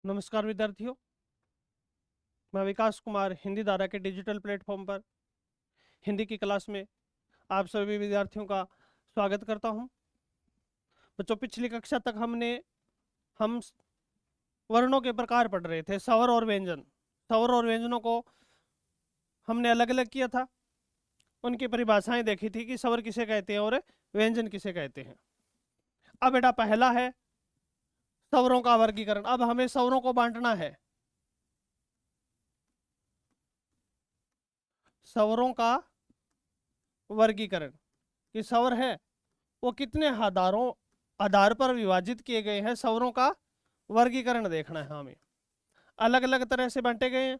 नमस्कार विद्यार्थियों, मैं विकास कुमार हिंदी धारा के डिजिटल प्लेटफॉर्म पर हिंदी की क्लास में आप सभी विद्यार्थियों का स्वागत करता हूं। बच्चों, पिछली कक्षा तक हम वर्णों के प्रकार पढ़ रहे थे, स्वर और व्यंजन। स्वर और व्यंजनों को हमने अलग अलग किया था, उनकी परिभाषाएं देखी थी कि स्वर किसे कहते हैं और व्यंजन किसे कहते हैं। अब बेटा पहला है स्वरों का वर्गीकरण। अब हमें स्वरों को बांटना है। स्वरों का वर्गीकरण कि स्वर है वो कितने आधार पर विभाजित किए गए हैं, स्वरों का वर्गीकरण देखना है हमें। अलग अलग तरह से बांटे गए हैं।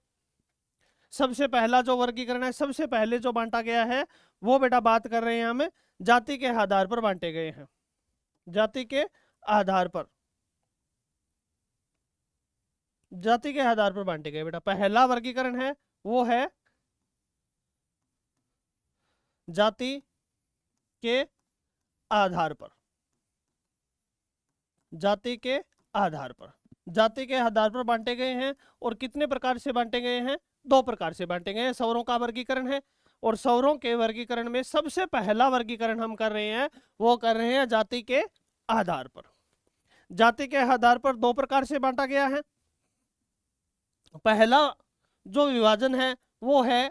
सबसे पहला जो वर्गीकरण है, सबसे पहले जो बांटा गया है वो बेटा बात कर रहे हैं हम जाति के आधार पर बांटे गए हैं। जाति के आधार पर, जाति के आधार पर बांटे गए बेटा। पहला वर्गीकरण है वो है जाति के आधार पर। जाति के आधार पर, जाति के आधार पर बांटे गए हैं। और कितने प्रकार से बांटे गए हैं? दो प्रकार से बांटे गए हैं। स्वरों का वर्गीकरण है, और स्वरों के वर्गीकरण में सबसे पहला वर्गीकरण हम कर रहे हैं वो कर रहे हैं जाति के आधार पर। जाति के आधार पर दो प्रकार से बांटा गया है। पहला जो विभाजन है वो है,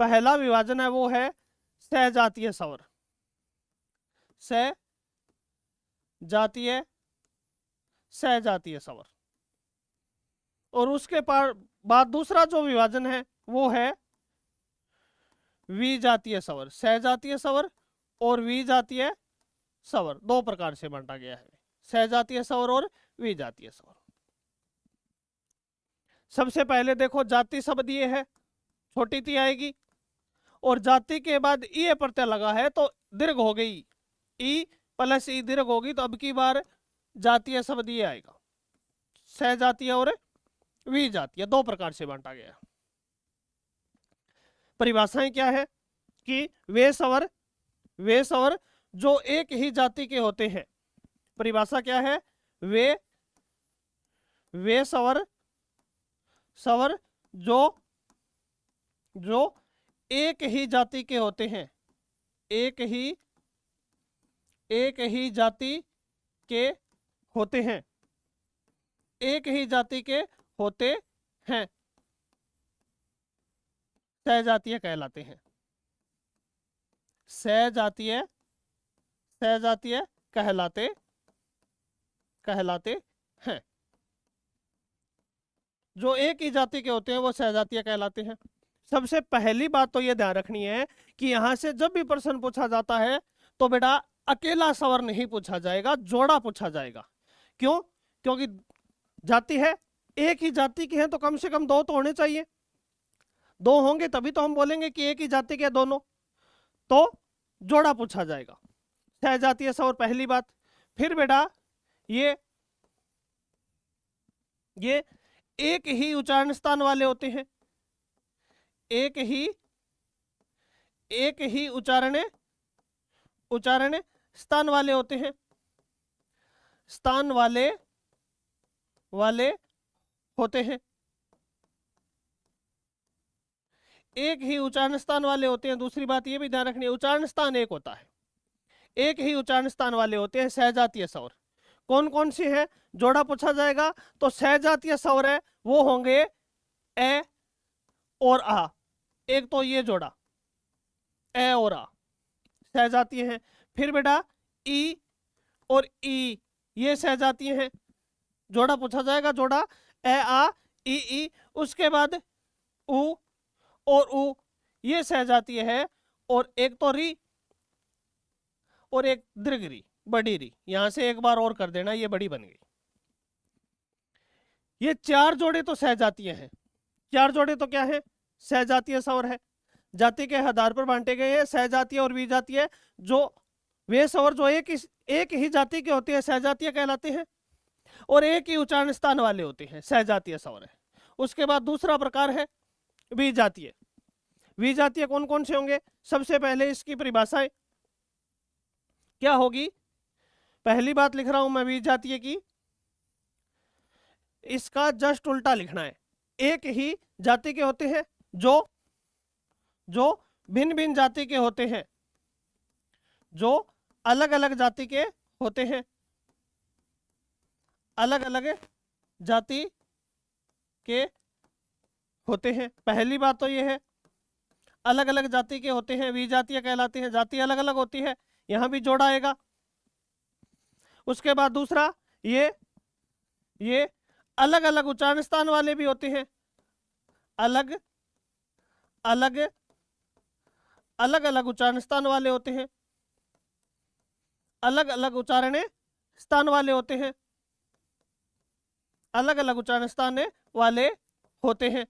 पहला विभाजन है वो है सहजातीय स्वर। सहजातीय स्वर। और उसके बाद दूसरा जो विभाजन है वो है विजातीय स्वर। सहजातीय स्वर और विजातीय स्वर दो प्रकार से बांटा गया है, सहजातीय स्वर और विजातीय स्वर। सबसे पहले देखो, जाति शब्द ये है, छोटी ती आएगी, और जाति के बाद ई प्रत्यय लगा है तो दीर्घ हो गई, ई प्लस ई दीर्घ होगी, तो अब की बार जातीय शब्द ये आएगा। सहजातीय और विजातीय दो प्रकार से बांटा गया। परिभाषाएं क्या है कि वे स्वर जो एक ही जाति के होते हैं। परिभाषा क्या है? वे स्वर जो एक ही जाति के होते हैं। एक ही जाति के होते हैं। एक ही जाति के होते हैं, सहजातीय कहलाते हैं। सहजातीय कहलाते हैं। जो एक ही जाति के होते हैं वो सहजातीय कहलाते हैं। सबसे पहली बात तो ये ध्यान रखनी है कि यहां से जब भी प्रश्न पूछा जाता है तो बेटा अकेला स्वर नहीं पूछा जाएगा, जोड़ा पूछा जाएगा। क्यों? क्योंकि जाति है, एक ही जाति के हैं तो कम से कम दो तो होने चाहिए। दो होंगे तभी तो हम बोलेंगे कि एक ही जाति के दोनों, तो जोड़ा पूछा जाएगा। सहजातीय स्वर पहली बात। फिर बेटा ये एक ही उच्चारण स्थान वाले होते हैं। एक ही उच्चारण स्थान वाले होते हैं। स्थान वाले होते हैं। एक ही उच्चारण स्थान वाले होते हैं। दूसरी बात ये भी ध्यान रखनी है, उच्चारण स्थान एक होता है। एक ही उच्चारण स्थान वाले होते हैं सहजातीय स्वर। कौन कौन सी है? जोड़ा पूछा जाएगा तो सहजातीय स्वर है वो होंगे ए और आ। एक तो ये जोड़ा ए और आ सहजातीय है। फिर बेटा ई और ई ये सहजातीय है। जोड़ा पूछा जाएगा, जोड़ा ए आ ई ई। उसके बाद उ और उ ये सहजातीय है। और एक तो री और एक दीर्घ री, बड़ी री। यहां से एक बार और कर देना, ये बड़ी बन गई। ये चार जोड़े तो सहजातीय हैं। चार जोड़े तो क्या है? सहजातीय स्वर है। जाति के आधार पर बांटे गए हैं सहजातीय और विजातीय। जो वे स्वर जो एक ही जाति के होते हैं सहजातीय कहलाते हैं, और एक ही उच्चारण स्थान वाले होते हैं, सहजातीय स्वर है। उसके बाद दूसरा प्रकार है विजातीय। विजातीय कौन कौन से होंगे? सबसे पहले इसकी परिभाषाएं क्या होगी? पहली बात लिख रहा हूं मैं विजातीय की, इसका जस्ट उल्टा लिखना है। एक ही जाति के होते हैं जो भिन्न भिन्न जाति के होते हैं, जो अलग अलग जाति के होते हैं, अलग अलग जाति के होते हैं। पहली बात तो ये है, अलग अलग जाति के होते हैं, विजातीय कहलाते हैं। जाति अलग अलग होती है, यहां भी जोड़ आएगा। उसके बाद दूसरा, ये अलग अलग उच्चारण स्थान वाले भी होते हैं, अलग अलग उच्चारण स्थान वाले होते हैं, अलग अलग उच्चारण स्थान वाले होते हैं, अलग अलग उच्चारण स्थान वाले होते हैं,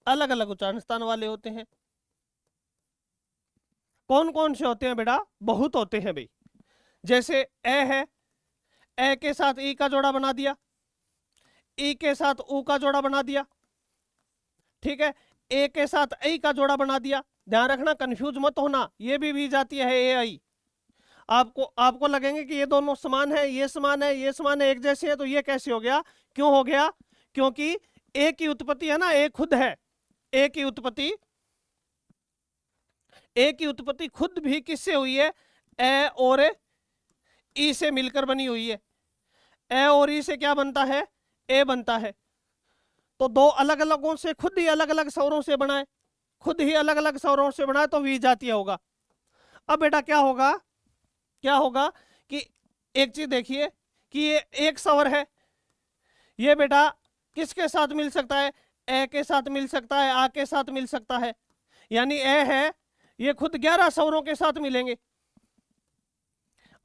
अलग अलग उच्चारण स्थान वाले होते हैं। कौन कौन से होते हैं बेटा? बहुत होते हैं भाई। जैसे ए है, ए के साथ ई का जोड़ा बना दिया, ई के साथ ऊ का जोड़ा बना दिया, ठीक है। ए के साथ ई का जोड़ा बना दिया। ध्यान रखना, कंफ्यूज मत होना, ये भी विजातीय है ए आई। आपको लगेंगे कि ये दोनों समान है, ये समान है, ये समान है, एक जैसे है, तो ये कैसे हो गया? क्यों हो गया? क्योंकि ए की उत्पत्ति है ना, ए खुद है। ए की उत्पत्ति खुद भी किससे हुई है? ए और ई से मिलकर बनी हुई है। ए और ई से क्या बनता है? ए बनता है। तो दो अलग अलगों से खुद ही अलग अलग स्वरों से बनाए, खुद ही अलग अलग स्वरों से बनाए तो विजातीय होगा। अब बेटा क्या होगा कि एक चीज देखिए कि ये एक स्वर है, ये बेटा किसके साथ मिल सकता है? ए के साथ मिल सकता है, आ के साथ मिल सकता है। यानी ए है, ये खुद 11 स्वरों के साथ मिलेंगे।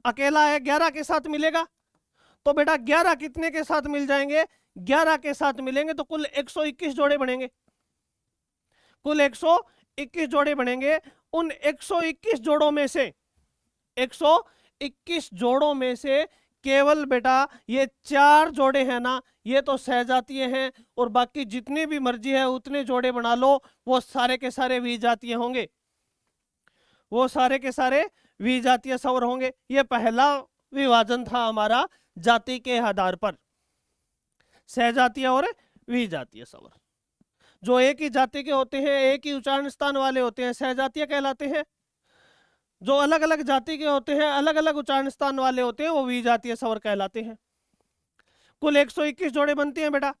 अकेला है 11 के साथ मिलेगा, तो बेटा 11 कितने के साथ मिल जाएंगे? 11 के साथ मिलेंगे तो कुल 121 जोड़े बनेंगे, कुल 121 जोड़े बनेंगे। उन 121 जोड़ों में से 121 जोड़ों में से केवल बेटा ये 4 जोड़े हैं ना, ये तो सहजातीय हैं, और बाकी जितने भी मर्जी है उतने जोड़े बना लो, वो सारे के सारे विजातीय होंगे, वो सारे के सारे विजातीय स्वर होंगे। ये पहला विभाजन था हमारा जाति के आधार पर, सहजातीय और विजातीय स्वर। जो एक ही जाति के होते हैं, एक ही उच्चारण स्थान वाले होते हैं, सहजातीय कहलाते हैं। जो अलग अलग जाति के होते हैं, अलग अलग उच्चारण स्थान वाले होते हैं, वो विजातीय स्वर कहलाते हैं। कुल 121 जोड़े बनते हैं बेटा,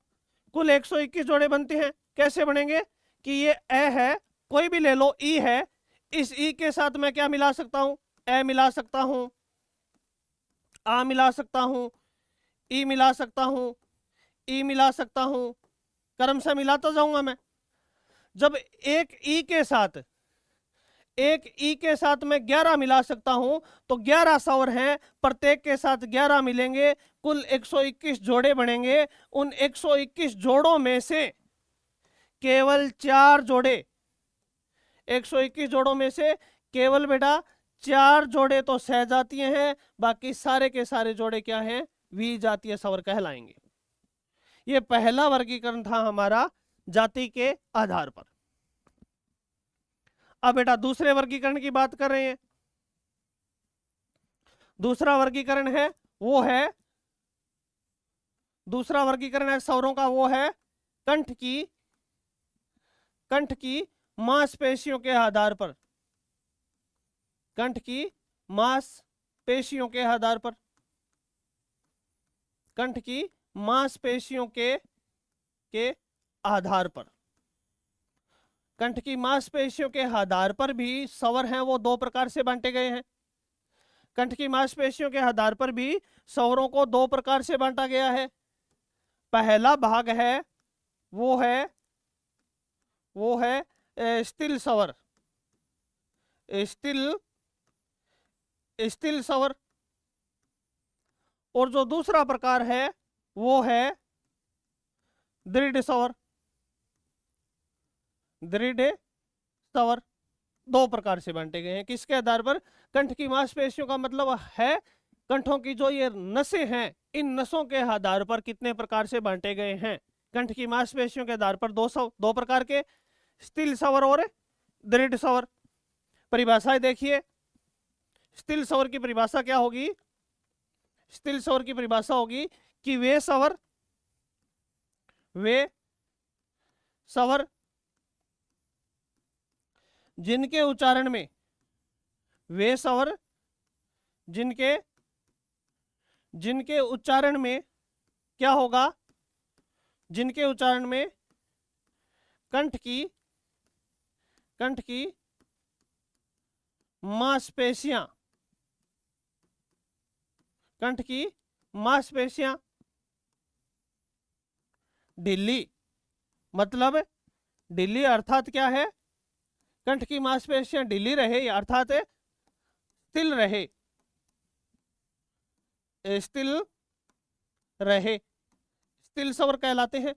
कुल 121 जोड़े बनते हैं। कैसे बनेंगे? कि ये ए है, कोई भी ले लो, ई है, इस ई के साथ मैं क्या मिला सकता हूं? ए मिला सकता हूं, आ मिला सकता हूं, ई मिला सकता हूं, ई मिला सकता हूं, क्रम से मिलाता जाऊंगा मैं। जब एक ई के साथ मैं 11 मिला सकता हूं, तो 11 स्वर हैं, प्रत्येक के साथ 11 मिलेंगे, कुल 121 जोड़े बनेंगे। उन 121 जोड़ों में से केवल 4 जोड़े, 121 जोड़ों में से केवल बेटा 4 जोड़े तो सहजातीय हैं, बाकी सारे के सारे जोड़े क्या हैं? विजातीय स्वर कहलाएंगे। ये पहला वर्गीकरण था हमारा जाति के आधार पर। अब बेटा दूसरे वर्गीकरण की बात कर रहे हैं। दूसरा वर्गीकरण है स्वरों का, वो है कंठ की मांसपेशियों के आधार पर, कंठ की मांसपेशियों के आधार पर, कंठ की मांसपेशियों के आधार पर, कंठ की मांसपेशियों के आधार पर भी स्वर हैं, वो 2 प्रकार से बांटे गए हैं। कंठ की मांसपेशियों के आधार पर भी स्वरों को 2 प्रकार से बांटा गया है। पहला भाग है वो है स्थिल स्वर, स्थिल स्वर, और जो दूसरा प्रकार है वो है दृढ़ स्वर। दृढ़ स्वर 2 प्रकार से बांटे गए हैं। किसके आधार पर? कंठ की मांसपेशियों का मतलब है कंठों की जो ये नसें हैं, इन नसों के आधार पर कितने प्रकार से बांटे गए हैं। कंठ की मांसपेशियों के आधार पर 2 प्रकार के, स्थिल स्वर और दृढ़ स्वर। परिभाषाएं देखिए, स्थिल स्वर की परिभाषा क्या होगी? स्थिर स्वर की परिभाषा होगी कि वे स्वर जिनके उच्चारण में वे स्वर जिनके उच्चारण में क्या होगा, जिनके उच्चारण में कंठ की मांसपेशियां ढीली, मतलब ढीली अर्थात क्या है, कंठ की मांसपेशियां ढीली रहे अर्थात स्थिर रहे, स्थिर स्वर कहलाते हैं,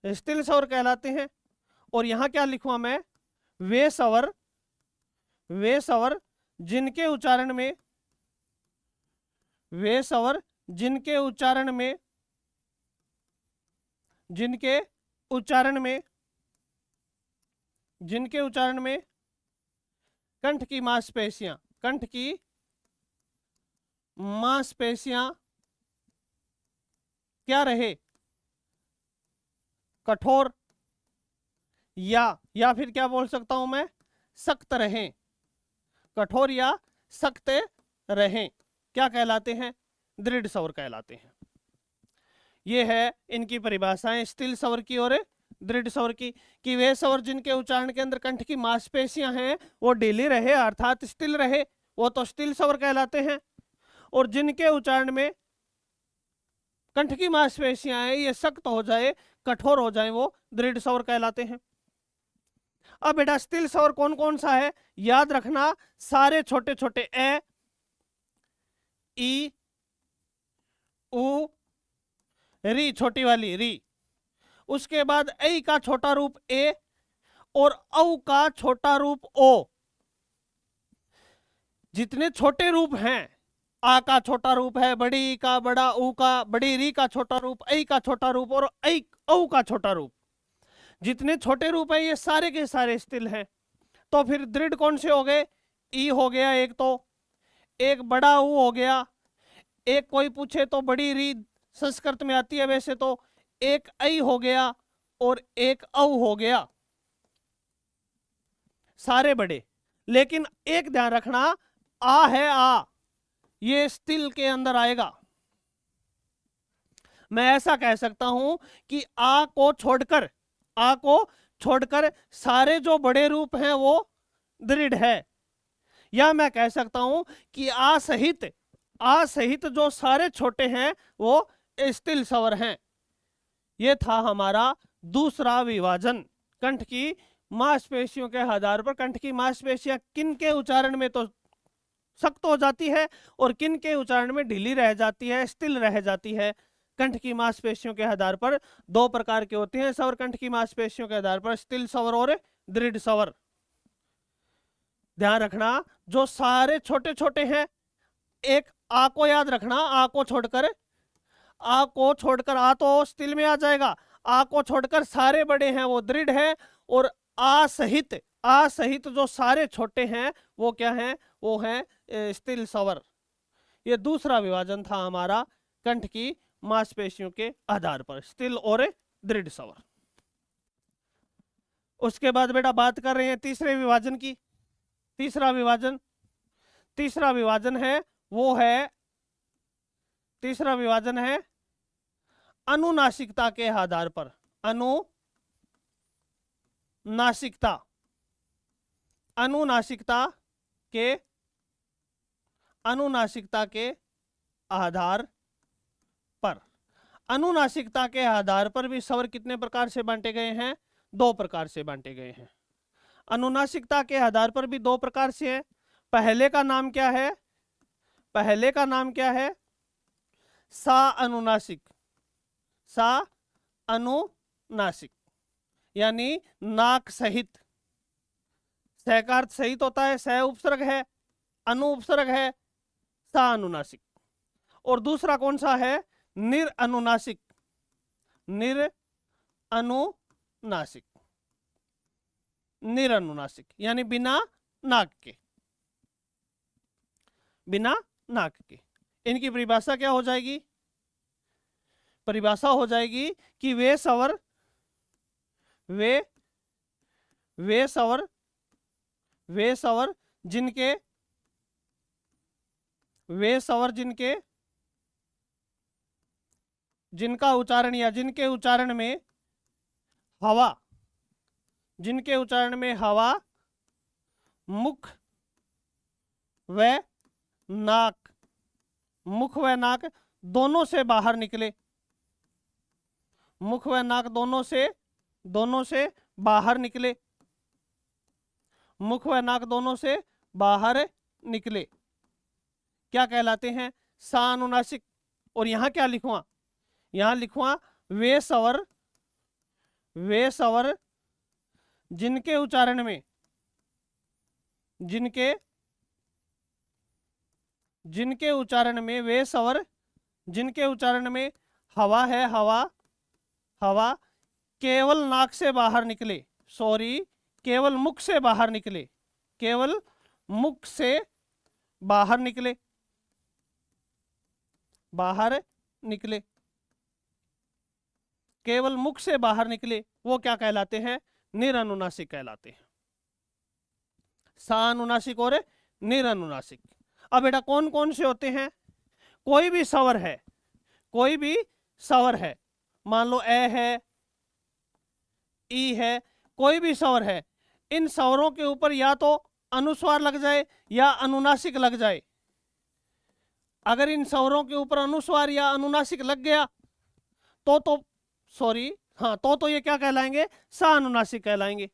स्थिर स्वर कहलाते हैं। और यहां क्या लिखूंगा मैं, वे स्वर जिनके उच्चारण में कंठ की मांसपेशियां क्या रहे, कठोर या फिर क्या बोल सकता हूं मैं, सख्त रहें, कठोर या सख्त रहें, क्या कहलाते हैं, दृढ़ स्वर कहलाते हैं। ये है इनकी परिभाषाएं स्थिर स्वर की और दृढ़ स्वर की, कि वे स्वर जिनके उच्चारण के अंदर कंठ की मांसपेशियां हैं वो ढीली रहे अर्थात स्थिर रहे, वो तो स्थिर स्वर कहलाते हैं। और जिनके उच्चारण में कंठ की मांसपेशियां हैं ये सख्त हो जाए, कठोर हो जाए, वो दृढ़ स्वर कहलाते हैं। अब बेटा स्थिर स्वर कौन कौन सा है, याद रखना, सारे छोटे छोटे ए, ई, उ, री, छोटी वाली री, उसके बाद ऐ का छोटा रूप ए और औ का छोटा रूप ओ। जितने छोटे रूप हैं, आ का छोटा रूप है, बड़ी ई का, बड़ा ऊ का, बड़ी री का छोटा रूप, ऐ का छोटा रूप और ऐ औ का छोटा रूप, जितने छोटे रूप है ये सारे के सारे स्थिर हैं। तो फिर दृढ़ कौन से हो गए, ई हो गया एक, तो एक बड़ा ऊ हो गया, एक कोई पूछे तो बड़ी री संस्कृत में आती है वैसे तो, एक ऐ हो गया और एक औ हो गया, सारे बड़े। लेकिन एक ध्यान रखना, आ है आ, ये स्थिर के अंदर आएगा। मैं ऐसा कह सकता हूं कि आ को छोड़कर सारे जो बड़े रूप हैं वो दृढ़ है, या मैं कह सकता हूं कि आ सहित जो सारे छोटे हैं वो स्थिर स्वर हैं। ये था हमारा दूसरा विभाजन, कंठ की मांसपेशियों के आधार पर। कंठ की मांसपेशियां किन के उच्चारण में तो सख्त हो जाती है और किन के उच्चारण में ढीली रह जाती है, स्थिर रह जाती है। कंठ की मांसपेशियों के आधार पर दो प्रकार के होते हैं स्वर, कंठ की मांसपेशियों के आधार पर स्थिर स्वर और दृढ़ स्वर। ध्यान रखना, जो सारे छोटे छोटे हैं, एक आ को याद रखना, आ को छोड़कर आ तो स्थिर में आ जाएगा, आ को छोड़कर सारे बड़े हैं वो दृढ़ है, और आ सहित जो सारे छोटे हैं वो क्या हैं, वो हैं स्थिर स्वर। ये दूसरा विभाजन था हमारा कंठ की मांसपेशियों के आधार पर, स्थिर और दृढ़ स्वर। उसके बाद बेटा बात कर रहे हैं तीसरे विभाजन की। तीसरा विभाजन है अनुनासिकता के आधार पर, अनुनासिकता के आधार पर। अनुनासिकता के आधार पर भी स्वर कितने प्रकार से बांटे गए हैं, दो प्रकार से बांटे गए हैं। अनुनासिकता के आधार पर भी दो प्रकार से है। पहले का नाम क्या है, सा अनुनासिक, यानी नाक सहित। स का अर्थ सहित होता है, स उपसर्ग है, अनु उपसर्ग है, सा अनुनासिक। और दूसरा कौन सा है, निरअनुनासिक, यानी बिना नाक के। इनकी परिभाषा क्या हो जाएगी? परिभाषा हो जाएगी कि वे स्वर जिनका उच्चारण या जिनके उच्चारण में हवा मुख व नाक दोनों से बाहर निकले, मुख व नाक दोनों से बाहर निकले, मुख व नाक दोनों से बाहर निकले, क्या कहलाते हैं? सानुनासिक। और यहां क्या लिखूंगा? यहां लिखूंगा वे स्वर जिनके उच्चारण में वे स्वर जिनके उच्चारण में हवा है, हवा केवल नाक से बाहर निकले, केवल मुख से बाहर निकले, केवल मुख से बाहर निकले, केवल मुख से बाहर निकले, वो क्या कहलाते हैं? निरनुनासिक कहलाते हैं। सानुनासिक और निरनुनासिक। अब बेटा कौन कौन से होते हैं? कोई भी स्वर है, मान लो ए है, ई है, कोई भी स्वर है, इन स्वरों के ऊपर या तो अनुस्वार लग जाए या अनुनासिक लग जाए। अगर इन स्वरों के ऊपर अनुस्वार या अनुनासिक लग गया तो ये क्या कहलाएंगे? सानुनासिक कहलाएंगे।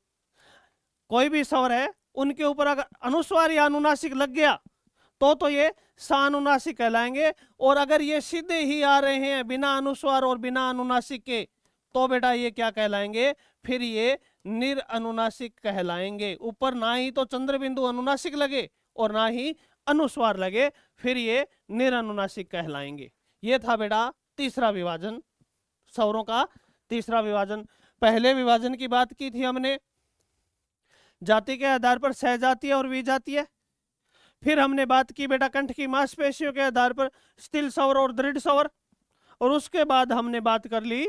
कोई भी स्वर है, उनके ऊपर अगर अनुस्वार या अनुनासिक लग गया तो ये सानुनासिक कहलाएंगे। और अगर ये सीधे ही आ रहे हैं बिना अनुस्वार और बिना अनुनासिक के, तो बेटा ये क्या कहलाएंगे? फिर ये निरअनुनासिक कहलाएंगे। ऊपर ना ही तो चंद्र बिंदु अनुनासिक लगे और ना ही अनुस्वार लगे, फिर ये निरअनुनासिक कहलाएंगे। ये था बेटा तीसरा विभाजन, स्वरों का तीसरा विभाजन। पहले विभाजन की बात की थी हमने, जाति के आधार पर सहजातीय और विजातीय। फिर हमने बात की बेटा कंठ की मांसपेशियों के आधार पर स्थिर स्वर और दृढ़ स्वर। और उसके बाद हमने बात कर ली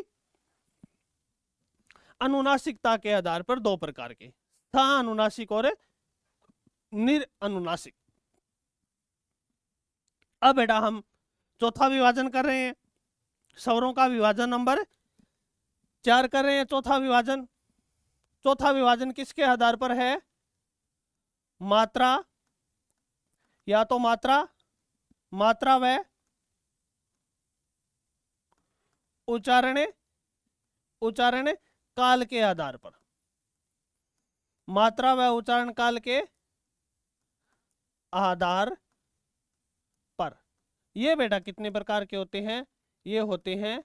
अनुनासिकता के आधार पर दो प्रकार के, अनुनासिक और निरअनुनासिक। अब बेटा हम चौथा विभाजन कर रहे हैं, स्वरों का विभाजन नंबर 4 कर रहे हैं। चौथा विभाजन किसके आधार पर है? मात्रा, या तो मात्रा व उच्चारण काल के आधार पर, मात्रा व उच्चारण काल के आधार पर। ये बेटा कितने प्रकार के होते हैं? ये होते हैं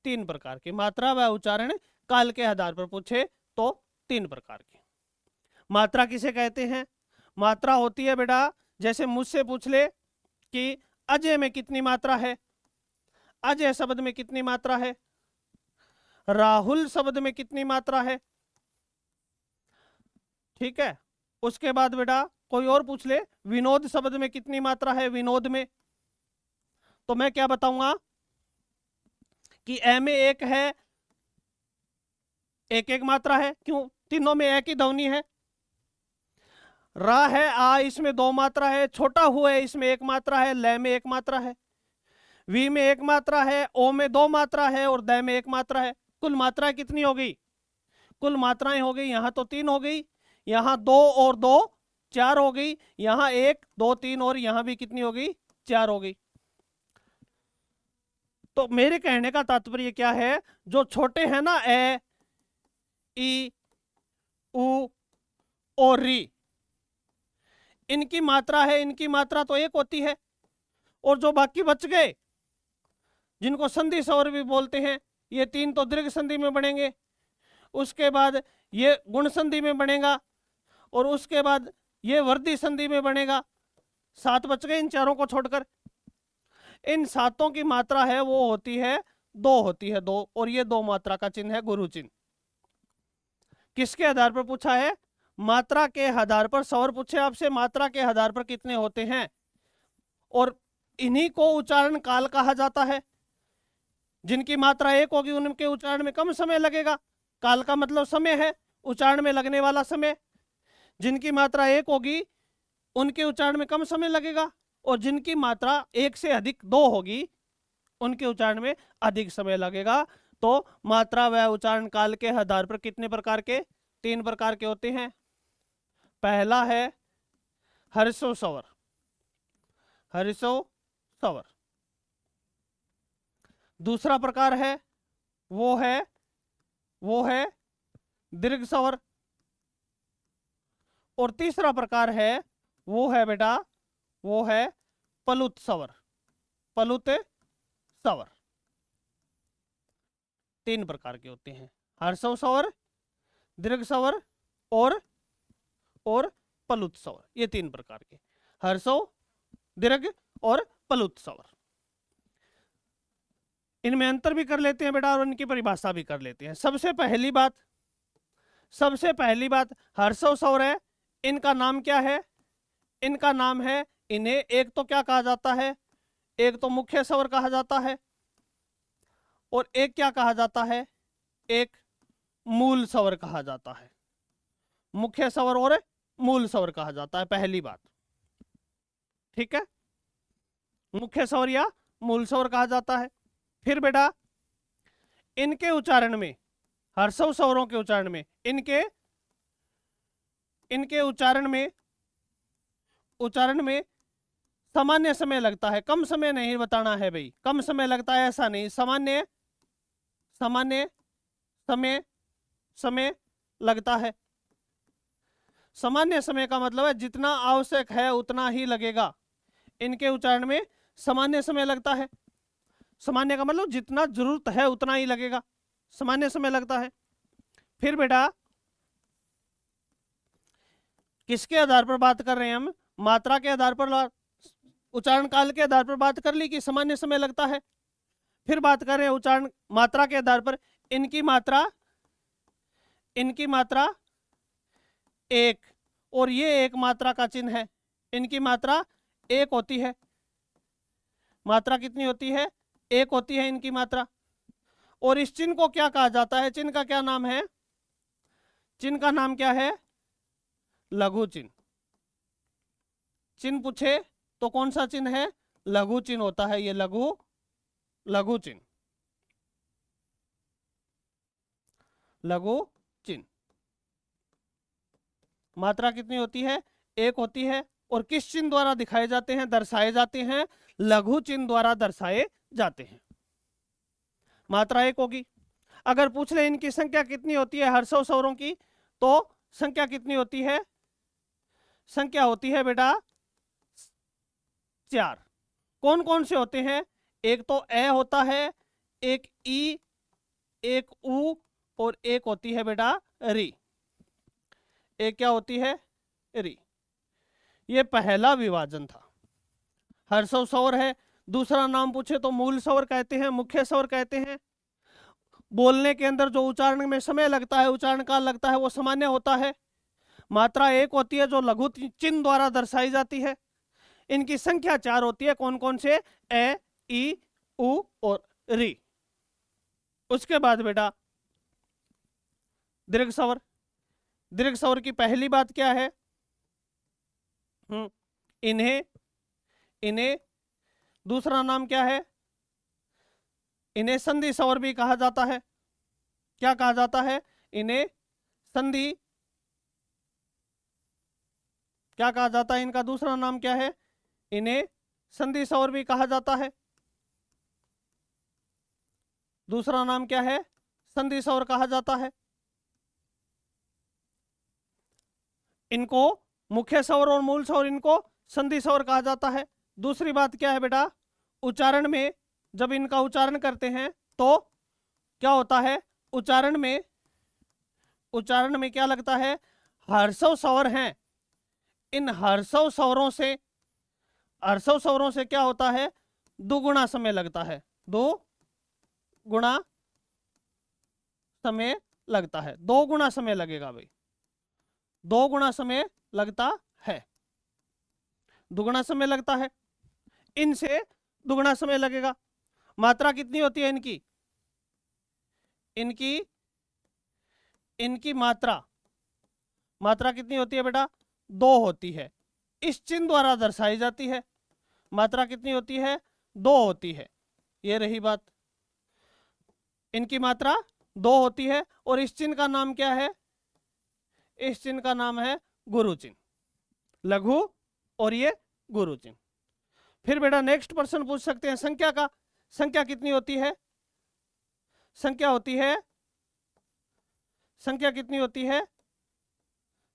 3 प्रकार के। मात्रा व उच्चारण काल के आधार पर पूछे तो 3 प्रकार के। मात्रा किसे कहते हैं? मात्रा होती है बेटा, जैसे मुझसे पूछ ले कि अजय में कितनी मात्रा है, अजय शब्द में कितनी मात्रा है, राहुल शब्द में कितनी मात्रा है, ठीक है। उसके बाद बेटा कोई और पूछ ले विनोद शब्द में कितनी मात्रा है, विनोद में, तो मैं क्या बताऊंगा कि ए में 1 है, एक मात्रा है, क्यों? तीनों में एक ही ध्वनि है। रा है, आ, इसमें 2 मात्रा है। छोटा हुआ है, इसमें 1 मात्रा है। ल में 1 मात्रा है। वी में 1 मात्रा है। ओ में 2 मात्रा है और द में 1 मात्रा है। कुल मात्रा कितनी हो गई? कुल मात्राएं हो गई, यहां तो 3 हो गई, यहां 2 और 2 4 हो गई, यहां 1 2 3 और यहां भी कितनी हो गई? 4 हो गई। तो मेरे कहने का तात्पर्य क्या है, जो छोटे हैं ना, ए, ई, उ और री, इनकी मात्रा है, इनकी मात्रा तो 1 होती है। और जो बाकी बच गए, जिनको संधि स्वर भी बोलते हैं, ये 3 तो दीर्घ संधि में बनेंगे, उसके बाद ये गुण संधि में बनेगा, और उसके बाद ये वर्धी संधि में बनेगा। 7 बच गए इन चारों को छोड़कर। इन 7 की मात्रा है वो होती है 2 होती है, 2, और ये 2 मात्रा का चिन्ह है गुरु चिन्ह। किसके आधार पर पूछा है? मात्रा के आधार पर। स्वर पूछे आपसे मात्रा के आधार पर कितने होते हैं, और इन्हीं को उच्चारण काल कहा जाता है। जिनकी मात्रा एक होगी उनके उच्चारण में कम समय लगेगा। काल का मतलब समय है, उच्चारण में लगने वाला समय। जिनकी मात्रा एक होगी उनके उच्चारण में कम समय लगेगा, और जिनकी मात्रा एक से अधिक दो होगी उनके उच्चारण में अधिक समय लगेगा। तो मात्रा व उच्चारण काल के आधार पर कितने प्रकार के, 3 प्रकार के होते हैं। पहला है हर्षो स्वर, हर्षो स्वर। दूसरा प्रकार है वो है दीर्घ स्वर। और तीसरा प्रकार है वो है बेटा, वो है पलुत स्वर, पलुत स्वर। 3 प्रकार के होते हैं, हर्षव स्वर, दीर्घ स्वर और पलुत स्वर। ये 3 प्रकार के, हर्षव, दीर्घ और पलुत स्वर। इनमें अंतर भी कर लेते हैं बेटा और इनकी परिभाषा भी कर लेते हैं। सबसे पहली बात हर्षव स्वर है। इनका नाम क्या है? इनका नाम है, इन्हें एक तो क्या कहा जाता है, एक तो मुख्य स्वर कहा जाता है, और एक क्या कहा जाता है, एक मूल स्वर कहा जाता है। मुख्य स्वर और मूल स्वर कहा जाता है, पहली बात। ठीक है, मुख्य स्वर या मूल स्वर कहा जाता है। फिर बेटा इनके उच्चारण में, हर्षव स्वरों के उच्चारण में, इनके उच्चारण में सामान्य समय लगता है। कम समय नहीं बताना है भाई, कम समय लगता है ऐसा नहीं, सामान्य समय लगता है। सामान्य समय का मतलब है जितना आवश्यक है उतना ही लगेगा। इनके उच्चारण में सामान्य समय लगता है। सामान्य का मतलब जितना जरूरत है उतना ही लगेगा, सामान्य समय लगता है। फिर बेटा किसके आधार पर बात कर रहे हैं हम? मात्रा के आधार पर, उच्चारण काल के आधार पर बात कर ली कि सामान्य समय लगता है। फिर बात कर रहे हैं उच्चारण मात्रा के आधार पर। इनकी मात्रा एक, और ये एक मात्रा का चिन्ह है। इनकी मात्रा एक होती है। मात्रा कितनी होती है? एक होती है इनकी मात्रा। और इस चिन्ह को क्या कहा जाता है? चिन्ह का क्या नाम है? चिन्ह का नाम क्या है? लघु चिन्ह। चिन्ह पूछे तो कौन सा चिन्ह है? लघु चिन्ह होता है। ये लघु चिन्ह, लघु चिन्ह। मात्रा कितनी होती है? एक होती है। और किस चिन्ह द्वारा दिखाए जाते हैं, दर्शाए जाते हैं? लघु चिन्ह द्वारा दर्शाए जाते हैं। मात्रा एक होगी। अगर पूछ ले इनकी संख्या कितनी होती है हर्षव स्वरों की, तो संख्या कितनी होती है? संख्या होती है बेटा 4। कौन कौन से होते हैं? एक तो ए होता है, एक ई, एक उ, और एक होती है बेटा री। एक क्या होती है? री। ये पहला विभाजन था। हर्षव स्वर है। दूसरा नाम पूछे तो मूल स्वर कहते हैं, मुख्य स्वर कहते हैं। बोलने के अंदर जो उच्चारण में समय लगता है, उच्चारण काल लगता है, वो सामान्य होता है। मात्रा एक होती है जो लघु चिन्ह द्वारा दर्शाई जाती है। इनकी संख्या 4 होती है। कौन कौन से? ए, ई, उ और री। उसके बाद बेटा दीर्घ स्वर। दीर्घ स्वर की पहली बात क्या है? इन्हें दूसरा नाम क्या है? इन्हें संधि स्वर भी कहा जाता है। क्या कहा जाता है? इन्हें संधि, क्या कहा जाता है? इनका दूसरा नाम क्या है? इन्हें संधि स्वर भी कहा जाता है। दूसरा नाम क्या है? संधि स्वर कहा जाता है। इनको मुख्य स्वर और मूल स्वर, इनको संधि स्वर कहा जाता है। दूसरी बात क्या है बेटा? उच्चारण में जब इनका उच्चारण करते हैं तो क्या होता है? उच्चारण में क्या लगता है? हर्षव स्वर हैं। इन हर्षव स्वरों से क्या होता है? दुगुना समय लगता है। 2 गुना समय लगता है। 2 गुना समय लगेगा भाई, 2 गुना समय लगता है, दुगुना समय लगता है। इनसे दुगना समय लगेगा। मात्रा कितनी होती है इनकी? इनकी मात्रा कितनी होती है बेटा? 2 होती है। इस चिन्ह द्वारा दर्शाई जाती है। मात्रा कितनी होती है? 2 होती है। ये रही बात। इनकी मात्रा 2 होती है और इस चिन्ह का नाम क्या है? इस चिन्ह का नाम है गुरु चिन्ह, लघु और ये गुरु चिन्ह। फिर बेटा नेक्स्ट प्रश्न पूछ सकते हैं संख्या का। संख्या कितनी होती है? संख्या कितनी होती है?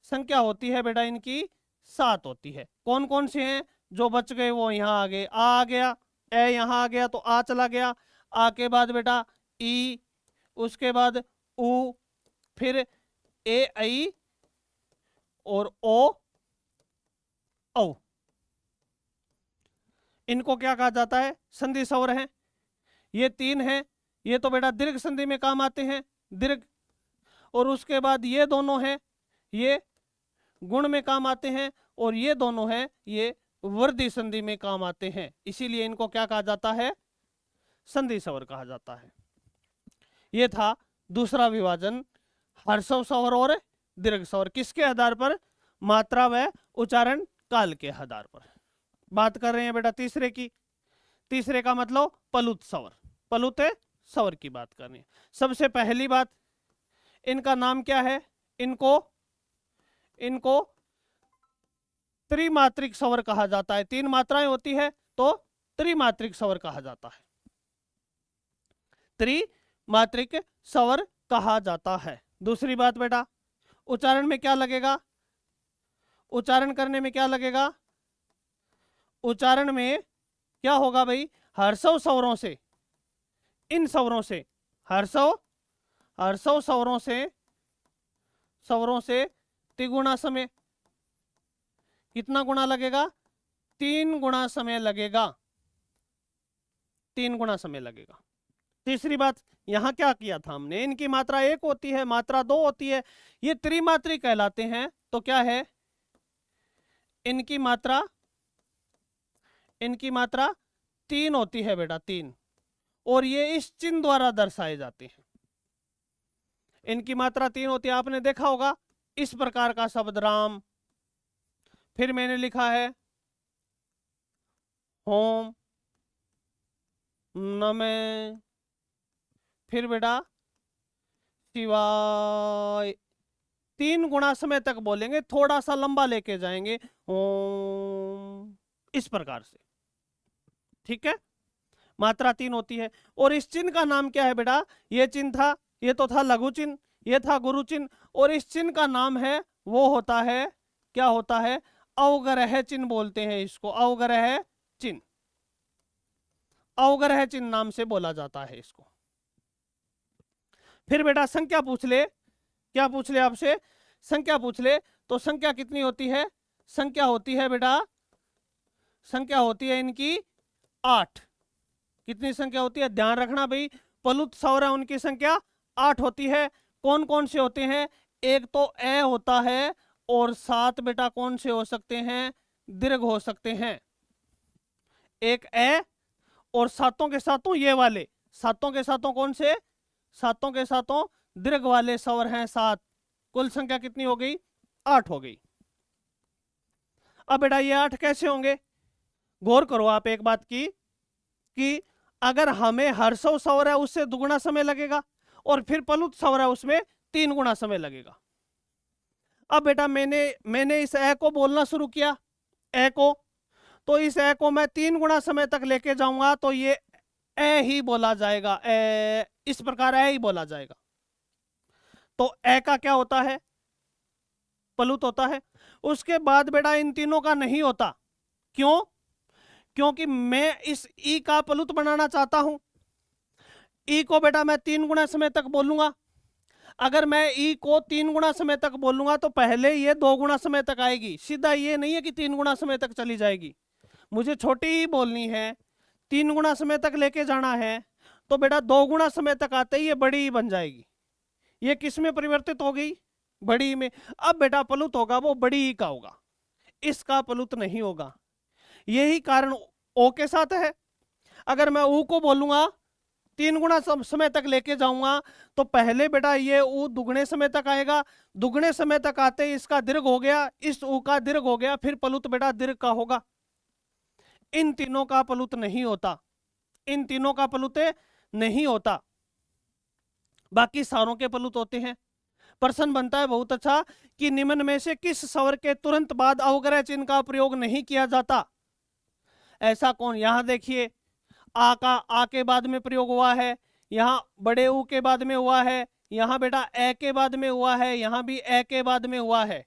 संख्या होती है बेटा इनकी 7 होती है। कौन कौन से हैं? जो बच गए वो यहाँ आ गए। आ गया, ए यहाँ आ गया तो आ चला गया। आ के बाद बेटा ई, उसके बाद उ, फिर ए आई और ओ औ। इनको क्या कहा जाता है? संधि स्वर हैं। ये 3 हैं। ये तो बेटा दीर्घ संधि में काम आते हैं, दीर्घ। और उसके बाद ये दोनों हैं, ये गुण में काम आते हैं। और ये दोनों हैं, ये वृद्धि संधि में काम आते हैं। इसीलिए इनको क्या कहा जाता है? संधि स्वर कहा जाता है। ये था दूसरा विभाजन, ह्रस्व स्वर और दीर्घ स्वर। किसके आधार पर? मात्रा व उच्चारण काल के आधार पर। बात कर रहे हैं बेटा तीसरे की। तीसरे का मतलब पलुत स्वर, पलुत स्वर की बात कर रहे हैं। सबसे पहली बात, इनका नाम क्या है? इनको त्रिमात्रिक स्वर कहा जाता है। 3 मात्राएं होती है तो त्रिमात्रिक स्वर कहा जाता है। त्रिमात्रिक स्वर कहा जाता है। दूसरी बात बेटा, उच्चारण में क्या लगेगा? उच्चारण करने में क्या लगेगा? उच्चारण में क्या होगा भाई? ह्रस्व स्वरों से, इन स्वरों से, ह्रस्व स्वरों से तिगुना समय। कितना गुना लगेगा? 3 गुना समय लगेगा। 3 गुना समय लगेगा। तीसरी बात, यहां क्या किया था हमने? इनकी मात्रा 1 होती है, मात्रा 2 होती है। ये त्रिमात्रिक कहलाते हैं। तो क्या है? इनकी मात्रा 3 होती है बेटा, 3। और ये इस चिन्ह द्वारा दर्शाए जाते हैं। इनकी मात्रा 3 होती है। आपने देखा होगा इस प्रकार का शब्द राम, फिर मैंने लिखा है होम, नमे, फिर बेटा शिवाय। 3 गुना समय तक बोलेंगे, थोड़ा सा लंबा लेके जाएंगे ओम, इस प्रकार से। ठीक है, मात्रा 3 होती है। और इस चिन्ह का नाम क्या है बेटा? ये चिन्ह था, ये तो था लघु चिन्ह, ये था गुरु चिन्ह। और इस चिन्ह का नाम है, वो होता है, क्या होता है? अवग्रह चिन्ह बोलते हैं इसको, अवग्रह चिन्ह। अवग्रह चिन्ह नाम से बोला जाता है इसको। फिर बेटा संख्या पूछ ले, क्या पूछ ले आपसे? संख्या पूछ ले। तो संख्या कितनी होती है? संख्या होती है बेटा, संख्या होती है इनकी 8। कितनी संख्या होती है? ध्यान रखना भाई, पलुत स्वर है उनकी संख्या 8 होती है। कौन कौन से होते हैं? एक तो ए होता है, और 7 बेटा कौन से हो सकते हैं? दीर्घ हो सकते हैं। एक ए, और सातों के सातों ये वाले, सातों के सातों कौन से? सातों के सातों दीर्घ वाले स्वर हैं 7। कुल संख्या कितनी हो गई? 8 हो गई। अब बेटा ये 8 कैसे होंगे? गौर करो आप एक बात की, कि अगर हमें ह्रस्व स्वर है उससे दुगुना समय लगेगा, और फिर पलुत स्वर है उसमें 3 गुना समय लगेगा। अब बेटा मैंने इस ए को बोलना शुरू किया, ए को, तो इस ए को मैं 3 गुना समय तक लेके जाऊंगा तो ये ए ही बोला जाएगा, ए, इस प्रकार ए ही बोला जाएगा। तो ए का क्या होता है? पलुत होता है। उसके बाद बेटा इन तीनों का नहीं होता। क्यों? क्योंकि मैं इस ई का पलुत बनाना चाहता हूं। ई को बेटा मैं 3 गुना समय तक बोलूंगा। अगर मैं ई को 3 गुना समय तक बोलूंगा तो पहले ये 2 गुना समय तक आएगी। सीधा ये नहीं है कि 3 गुना समय तक चली जाएगी। मुझे छोटी ही बोलनी है, 3 गुना समय तक लेके जाना है, तो बेटा 2 गुना समय तक आते ही ये बड़ी ही बन जाएगी। ये किस में परिवर्तित हो गई? बड़ी में। अब बेटा पलुत होगा वो बड़ी ही का होगा, इसका पलुत नहीं होगा। यही कारण ओ के साथ है। अगर मैं ऊ को बोलूंगा 3 गुना समय तक लेके जाऊंगा तो पहले बेटा ये ऊ दुगने समय तक आएगा, दुगने समय तक आते ही इसका दीर्घ हो गया, इस ऊ का दीर्घ हो गया, फिर पलुत बेटा दीर्घ का होगा। इन तीनों का पलुत नहीं होता, इन तीनों का पलुत नहीं होता, बाकी सारों के पलुत होते हैं। प्रश्न बनता है बहुत अच्छा कि निम्न में से किस स्वर के तुरंत बाद अवग्रह चिन्ह का प्रयोग नहीं किया जाता? ऐसा कौन? यहां देखिए आ के बाद में प्रयोग हुआ है, यहाँ बड़े ऊ के बाद में हुआ है, यहाँ बेटा ए के बाद में हुआ है, यहाँ भी ए के बाद में हुआ है।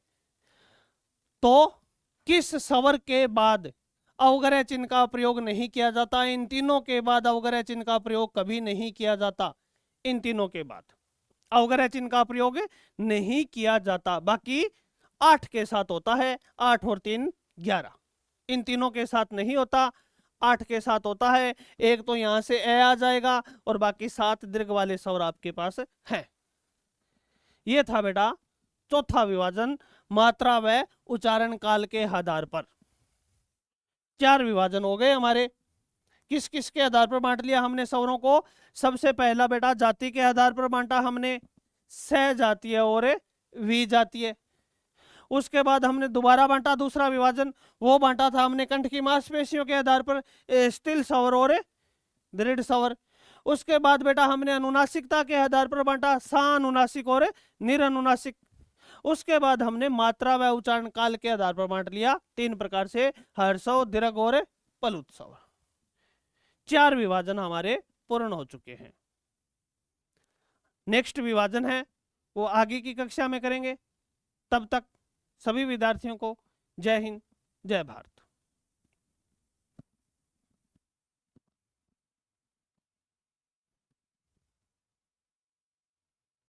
तो किस स्वर के बाद अवग्रह चिन्ह का प्रयोग नहीं किया जाता? इन तीनों के बाद अवग्रह चिन्ह का प्रयोग कभी नहीं किया जाता, इन तीनों के बाद अवग्रह चिन्ह का प्रयोग नहीं किया जाता। बाकी 8 के साथ होता है, 8 और 3 11, इन तीनों के साथ नहीं होता, 8 के साथ होता है। एक तो यहां से ए आ जाएगा और बाकी 7 दीर्घ वाले स्वर आपके पास है। ये था बेटा चौथा विभाजन, मात्रा व उच्चारण काल के आधार पर। 4 विभाजन हो गए हमारे। किस किस के आधार पर बांट लिया हमने स्वरों को? सबसे पहला बेटा जाति के आधार पर बांटा हमने, स जातीय और वी जातीय। उसके बाद हमने दोबारा बांटा दूसरा विभाजन, वो बांटा था हमने कंठ की मांसपेशियों के आधार पर, स्थिर स्वर और दृढ़ स्वर। उसके बाद बेटा हमने अनुनासिकता के आधार पर बांटा, सानुनासिक और निरनुनासिक। उसके बाद हमने मात्रा व उच्चारण काल के आधार पर बांट लिया 3 प्रकार से, हर्षव, दीर्घ और पलुत स्वर। 4 विभाजन हमारे पूर्ण हो चुके हैं। नेक्स्ट विभाजन है वो आगे की कक्षा में करेंगे। तब तक सभी विद्यार्थियों को जय हिंद, जय भारत।